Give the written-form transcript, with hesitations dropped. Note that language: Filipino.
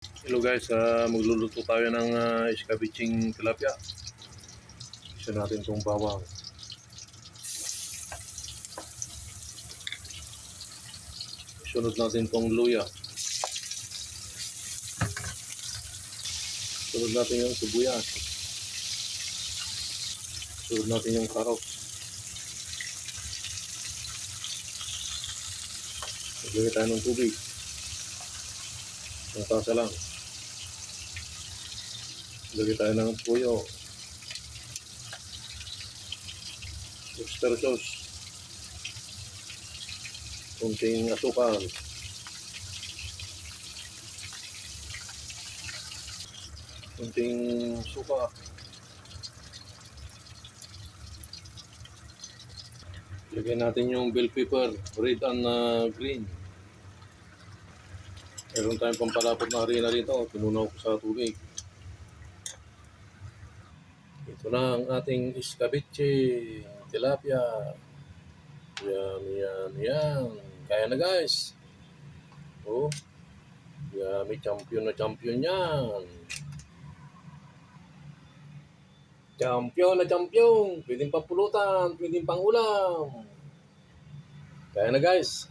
Hello guys, magluluto tayo ng escabeche tilapia. Isa natin itong bawang. Sunod natin itong luya. Sunod natin yung sibuyas. Sunod natin yung carrots. Maglagay tayo ng tubig. Ang tasa lang. Maglagay tayo ng puyo. Oyster sauce. Kunting asukal. Kunting suka. Lagyan natin yung bell pepper, red and green. Meron tayong pampalapot na harina rito. Tinunaw ko sa tubig. Ito na ang ating escabeche tilapia. Yan, yan, yan. Kaya na guys. Oh, yummy, champion na champion yan. Champion na champion. Pwedeng pampulutan, pwedeng pangulam. Kaya na guys.